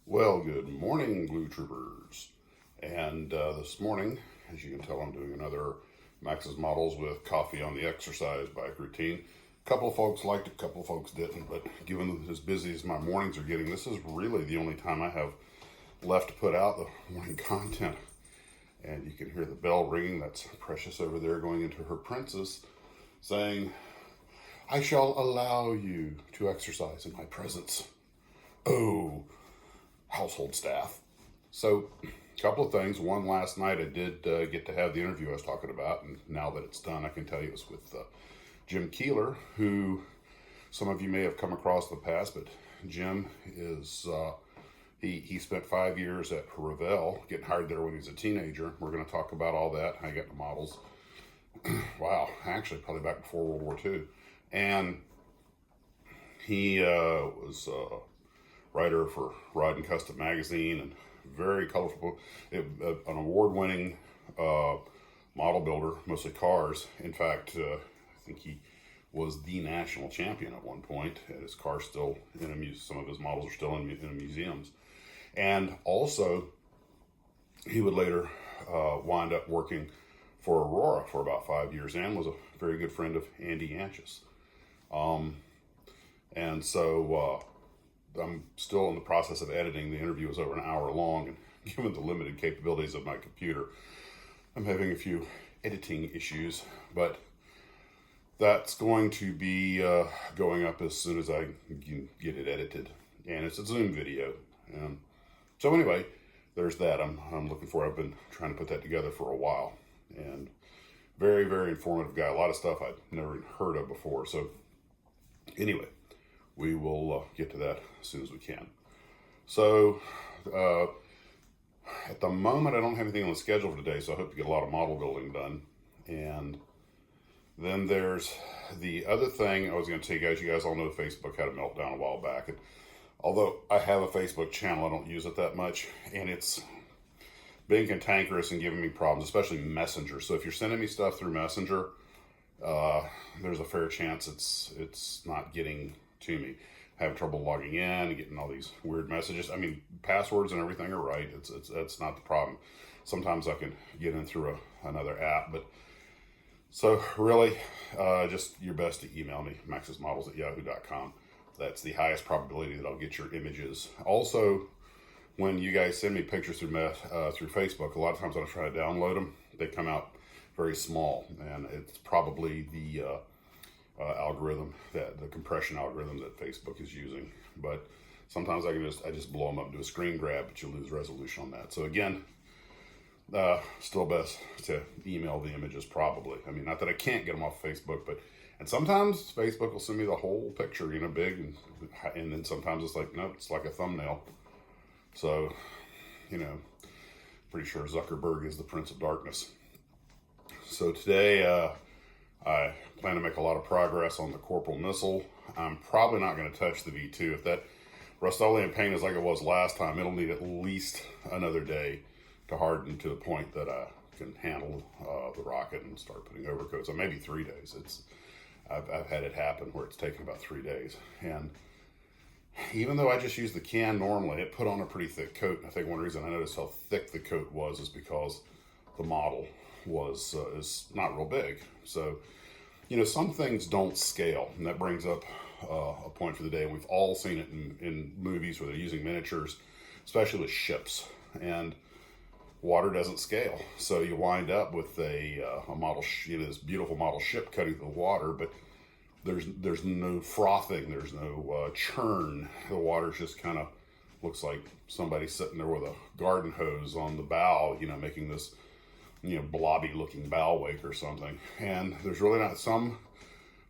Well, good morning, Blue Troopers. And this morning, as you can tell, I'm doing another Max's Models with Coffee on the Exercise bike routine. A couple of folks liked it, a couple of folks didn't, but given as busy as my mornings are getting, this is really the only time I have left to put out the morning content. And you can hear the bell ringing. That's Precious over there going into her princess, saying, "I shall allow you to exercise in my presence. Oh, household staff." So, a couple of things. One, last night I did get to have the interview I was talking about, and now that it's done, I can tell you it was with Jim Keeler, who some of you may have come across in the past, but Jim is, he spent 5 years at Revell, getting hired there when he was a teenager. We're going to talk about all that, how he got into models. Wow, actually, probably back before World War II. And he was writer for Ride and Custom magazine, and very colorful, an award-winning model builder, mostly cars. In fact, I think he was the national champion at one point, and his car's still in a museum. Some of his models are still in museums. And also, he would later wind up working for Aurora for about 5 years, and was a very good friend of Andy Anchis. And so I'm still in the process of editing. The interview was over an hour long, and given the limited capabilities of my computer, I'm having a few editing issues, but that's going to be going up as soon as I can get it edited. And it's a Zoom video. So anyway, there's that. I'm looking for it. I've been trying to put that together for a while. And very, very informative guy. A lot of stuff I'd never even heard of before. So anyway, we will get to that as soon as we can. So at the moment, I don't have anything on the schedule for today, so I hope to get a lot of model building done. And then there's the other thing I was going to tell you guys. You guys all know Facebook had a meltdown a while back. And although I have a Facebook channel, I don't use it that much. And it's being cantankerous and giving me problems, especially Messenger. So if you're sending me stuff through Messenger, there's a fair chance it's not getting to me. Having trouble logging in and getting all these weird messages. I mean, passwords and everything are right. That's not the problem. Sometimes I can get in through another app, but so really, just your best to email me, maxismodels@yahoo.com. That's the highest probability that I'll get your images. Also, when you guys send me pictures through Facebook, a lot of times when I try to download them, they come out very small, and it's probably the algorithm, that the compression algorithm that Facebook is using. But sometimes I just blow them up and do a screen grab, but you lose resolution on that. So again, still best to email the images probably. I mean, not that I can't get them off Facebook, and sometimes Facebook will send me the whole picture, big, and then sometimes it's like, nope, it's like a thumbnail. So, pretty sure Zuckerberg is the Prince of Darkness. So today, I plan to make a lot of progress on the Corporal missile. I'm probably not going to touch the V2. If that Rust-Oleum paint is like it was last time, it'll need at least another day to harden to the point that I can handle the rocket and start putting overcoats. So maybe 3 days. I've had it happen where it's taken about 3 days. And even though I just use the can normally, it put on a pretty thick coat. And I think one reason I noticed how thick the coat was is because the model is not real big. So, some things don't scale, and that brings up a point for the day. And we've all seen it in movies where they're using miniatures, especially with ships, and water doesn't scale. So you wind up with a model, this beautiful model ship cutting through the water, but there's no frothing, there's no churn. The water's just kind of looks like somebody sitting there with a garden hose on the bow, making this blobby looking bow wake or something. And there's really not. Some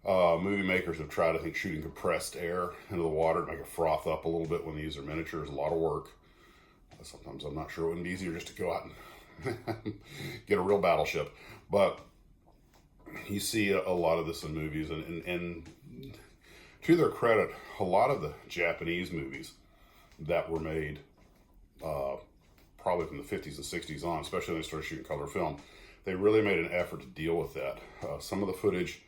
movie makers have tried, I think, shooting compressed air into the water to make it froth up a little bit when they use their miniatures. A lot of work. Sometimes I'm not sure it wouldn't be easier just to go out and get a real battleship. But you see a lot of this in movies, and to their credit, a lot of the Japanese movies that were made probably from the 50s and 60s on, especially when they started shooting color film, they really made an effort to deal with that. Some of the footage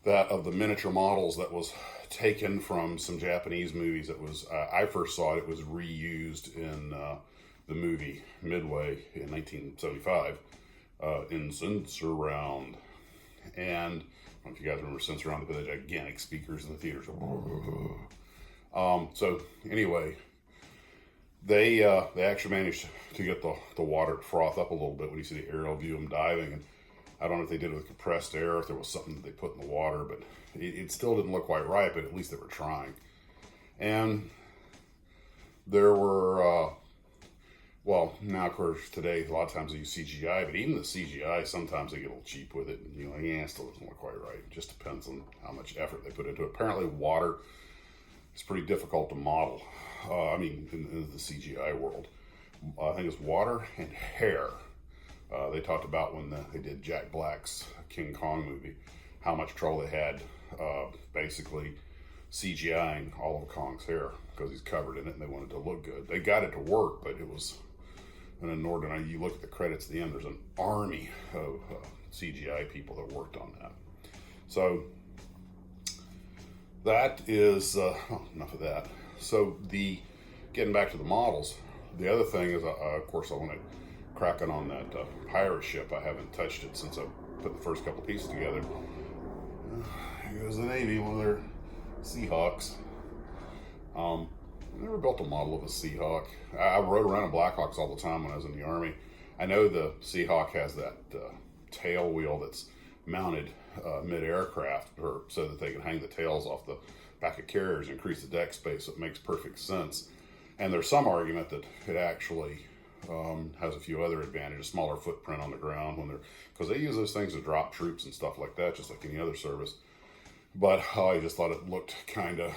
that of the miniature models that was taken from some Japanese movies. That was I first saw it. It was reused in the movie Midway in 1975 in Sense-Around. And I don't know if you guys remember Sense-Around, but the gigantic speakers in the theaters. So anyway, they actually managed to get the water to froth up a little bit when you see the aerial view of them diving. And I don't know if they did it with compressed air, if there was something that they put in the water, but it still didn't look quite right, but at least they were trying. And there were, well, now of course today, a lot of times they use CGI, but even the CGI, sometimes they get a little cheap with it. And you're like, yeah, it still doesn't look quite right. It just depends on how much effort they put into it. Apparently water is pretty difficult to model. In the CGI world. I think it's water and hair. They talked about when they did Jack Black's King Kong movie, how much trouble they had basically CGIing all of Kong's hair because he's covered in it and they wanted it to look good. They got it to work, but it was an inordinate. You look at the credits at the end, there's an army of CGI people that worked on that. So that is, enough of that. So getting back to the models, the other thing is, of course, I want to crack on that pirate ship. I haven't touched it since I put the first couple pieces together. Here goes the Navy, one of their Seahawks. I never built a model of a Seahawk. I rode around in Blackhawks all the time when I was in the Army. I know the Seahawk has that tail wheel that's mounted mid-aircraft so that they can hang the tails off the back of carriers, increase the deck space. So it makes perfect sense. And there's some argument that it actually has a few other advantages, smaller footprint on the ground because they use those things to drop troops and stuff like that, just like any other service. But I just thought it looked kind of,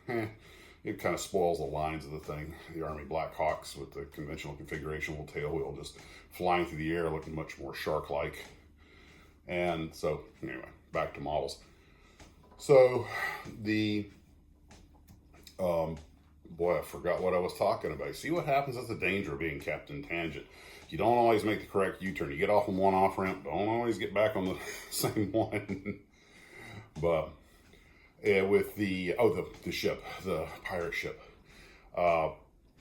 it kind of spoils the lines of the thing. The Army Blackhawks with the conventional configuration with tail wheel just flying through the air, looking much more shark-like. And so anyway, back to models. So boy, I forgot what I was talking about. See what happens? That's the danger of being Captain Tangent. You don't always make the correct U-turn. You get off on one off-ramp, don't always get back on the same one. But yeah, with the ship, the pirate ship.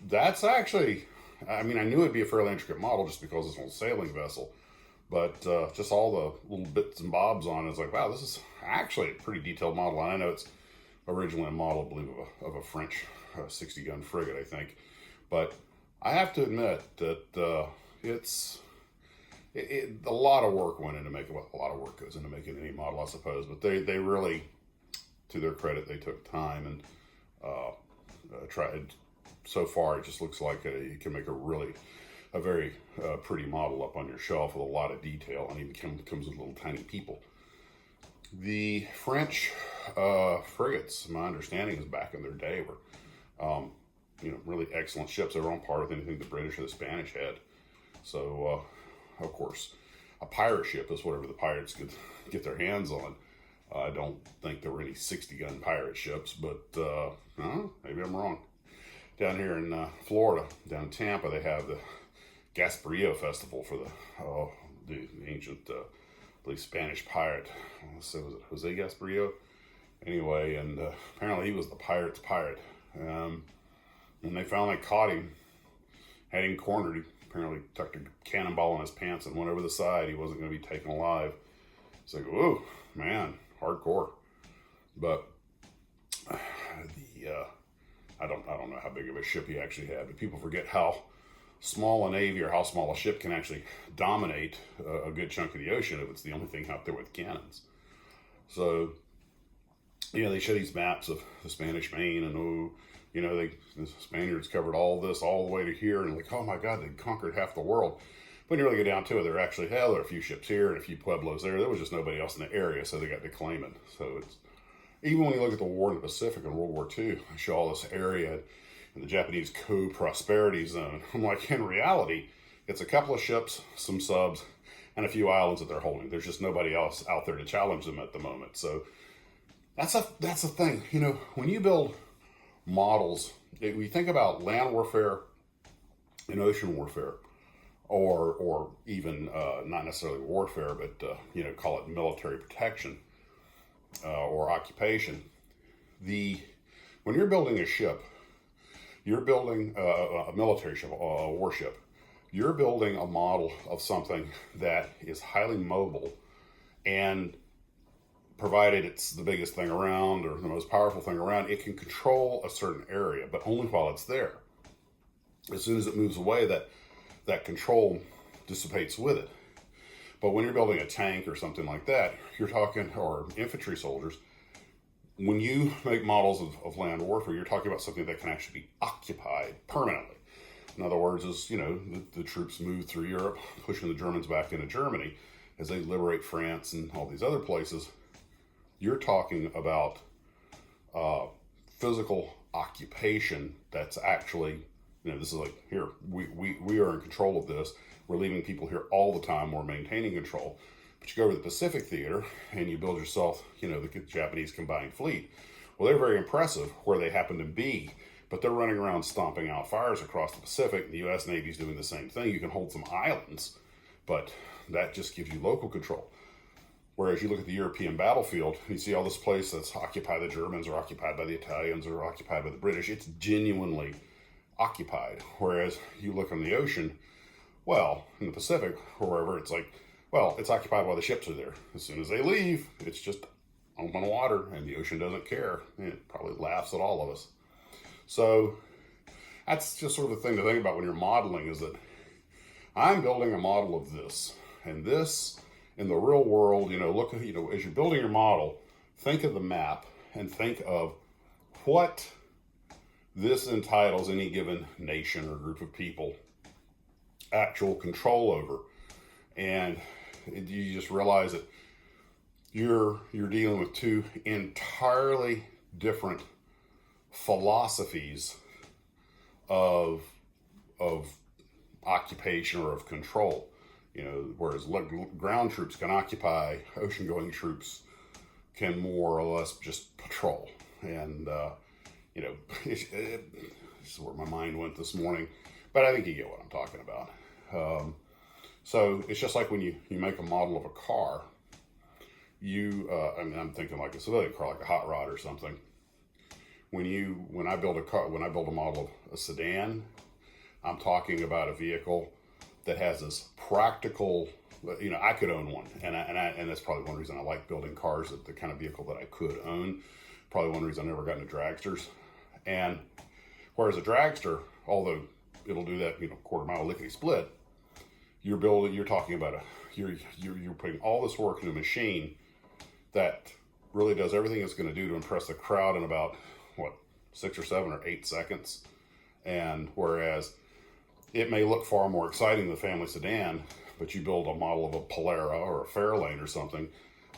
That's actually, I knew it'd be a fairly intricate model just because it's an old sailing vessel. But just all the little bits and bobs on it, it's like, wow, this is actually a pretty detailed model. And I know it's originally a model, I believe, of a French 60-gun frigate, I think. But I have to admit that it's a lot of work went into making, well, a lot of work goes into making any model, I suppose. But they really, to their credit, they took time and tried. So far, it just looks like you can make a very pretty model up on your shelf with a lot of detail, and even comes with little tiny people. The French frigates, my understanding is back in their day, were really excellent ships. They were on par with anything the British or the Spanish had. So, of course, a pirate ship is whatever the pirates could get their hands on. I don't think there were any 60-gun pirate ships, but maybe I'm wrong. Down here in Florida, down in Tampa, they have the Gasparilla Festival for the ancient, I believe, Spanish pirate. Was it Jose Gasparilla? Anyway, and apparently he was the pirate's pirate. When they finally caught him, had him cornered, he apparently tucked a cannonball in his pants and went over the side. He wasn't going to be taken alive. It's like, whoa, man, hardcore. But I don't know how big of a ship he actually had, but people forget how small a navy or how small a ship can actually dominate a good chunk of the ocean if it's the only thing out there with cannons. So, they show these maps of the Spanish Main, and the Spaniards covered all this all the way to here, and like, oh my God, they conquered half the world. When you really get down to it, there are a few ships here and a few pueblos there. There was just nobody else in the area, so they got to claim it. So it's, even when you look at the war in the Pacific in World War II, they show all this area in the Japanese co-prosperity zone. I'm like, in reality, it's a couple of ships, some subs, and a few islands that they're holding. There's just nobody else out there to challenge them at the moment. So that's a thing. When you build models, when you think about land warfare and ocean warfare, or even not necessarily warfare, but call it military protection. or occupation. When you're building a ship, you're building a military ship, a warship. You're building a model of something that is highly mobile, and provided it's the biggest thing around or the most powerful thing around, it can control a certain area, but only while it's there. As soon as it moves away, that control dissipates with it. But when you're building a tank or something like that, you're talking, or infantry soldiers, when you make models of land warfare, you're talking about something that can actually be occupied permanently. In other words, as the troops move through Europe, pushing the Germans back into Germany, as they liberate France and all these other places, you're talking about physical occupation that's actually, this is like, here, we are in control of this. We're leaving people here all the time. We're maintaining control. But you go over to the Pacific Theater and you build yourself, the Japanese combined fleet. Well, they're very impressive where they happen to be, but they're running around stomping out fires across the Pacific. The U.S. Navy's doing the same thing. You can hold some islands, but that just gives you local control. Whereas you look at the European battlefield, you see all this place that's occupied by the Germans or occupied by the Italians or occupied by the British. It's genuinely occupied. Whereas you look on the ocean, well, in the Pacific or wherever, it's like, well, it's occupied while the ships are there. As soon as they leave, it's just open water, and the ocean doesn't care. And it probably laughs at all of us. So that's just sort of the thing to think about when you're modeling, is that I'm building a model of this, and this in the real world, look at, as you're building your model, think of the map and think of what this entitles any given nation or group of people actual control over. And you just realize that you're dealing with two entirely different philosophies of occupation or of control. Whereas ground troops can occupy, ocean-going troops can more or less just patrol. And this is where my mind went this morning, but I think you get what I'm talking about. So it's just like when you make a model of a car, I'm thinking like a civilian car, like a hot rod or something. When I build a model of a sedan, I'm talking about a vehicle that has this practical, I could own one, and that's probably one reason I like building cars, the kind of vehicle that I could own. Probably one reason I never got into dragsters. And whereas a dragster, although it'll do that, quarter mile lickety split, you're talking about you're putting all this work in a machine that really does everything it's going to do to impress the crowd in about 6 or 7 or 8 seconds. And whereas it may look far more exciting than the family sedan, but you build a model of a Polara or a Fairlane or something,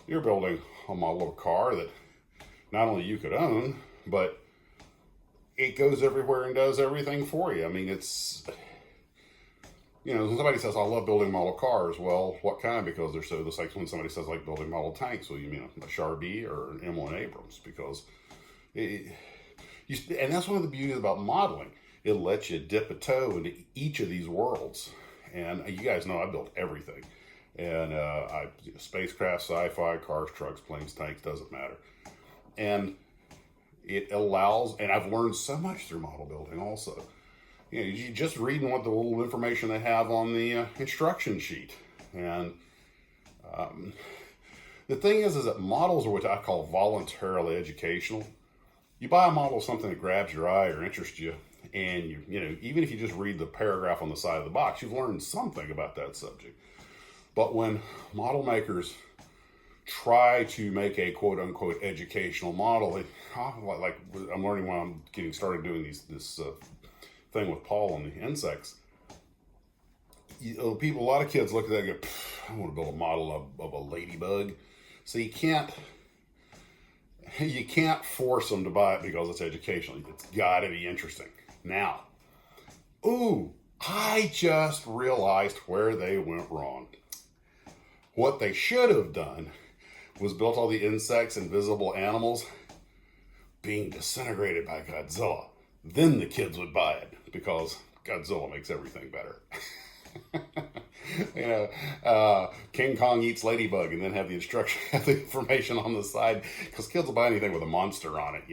you're building a model of a car that not only you could own, but it goes everywhere and does everything for you. I mean, it's, somebody says, I love building model cars. Well, what kind? Because they're so, just like when somebody says, like building model tanks, well, you mean a Char-B or an M1 Abrams, because and that's one of the beauties about modeling. It lets you dip a toe into each of these worlds. And you guys know I built everything. And spacecraft, sci-fi, cars, trucks, planes, tanks, doesn't matter. And it allows, and I've learned so much through model building also. You just reading what the little information they have on the instruction sheet. And the thing is that models are what I call voluntarily educational. You buy a model of something that grabs your eye or interests you, and even if you just read the paragraph on the side of the box, you've learned something about that subject. But when model makers try to make a quote-unquote educational model, like I'm learning when I'm getting started doing this thing with Paul on the insects, a lot of kids look at that and go, I want to build a model of a ladybug. So you can't force them to buy it because it's educational. It's got to be interesting. Now, I just realized where they went wrong. What they should have done was built all the insects and visible animals being disintegrated by Godzilla. Then the kids would buy it, because Godzilla makes everything better. King Kong eats ladybug, and then have the instruction, have the information on the side, because kids will buy anything with a monster on it.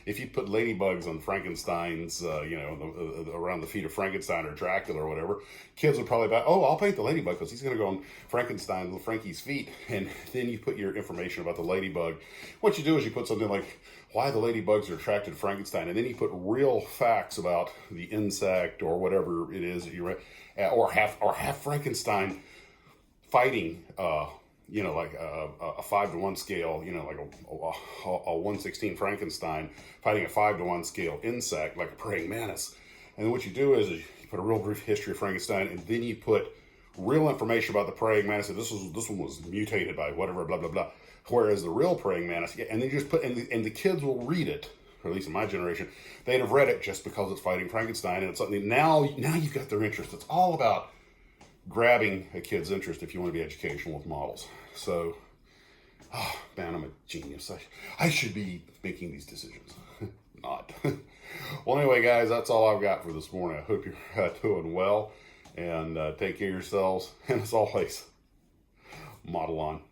If you put ladybugs on Frankenstein's, around the feet of Frankenstein or Dracula or whatever, kids would probably buy. Oh, I'll paint the ladybug because he's going to go on Frankie's feet, and then you put your information about the ladybug. What you do is you put something like why the ladybugs are attracted to Frankenstein, and then you put real facts about the insect or whatever it is that you read, or have Frankenstein fighting, like a 5-to-1 scale, like a 1/16 Frankenstein fighting a 5-to-1 scale insect, like a praying mantis. And then what you do is you put a real brief history of Frankenstein, and then you put real information about the praying mantis. This one was mutated by whatever, blah blah blah. Whereas the real praying mantis, and then you just put, and the kids will read it, or at least in my generation, they'd have read it just because it's fighting Frankenstein, and it's something. Now you've got their interest. It's all about grabbing a kid's interest if you want to be educational with models. So, man, I'm a genius. I should be making these decisions. Not. Well, anyway, guys, that's all I've got for this morning. I hope you're doing well, and take care of yourselves. And as always, model on.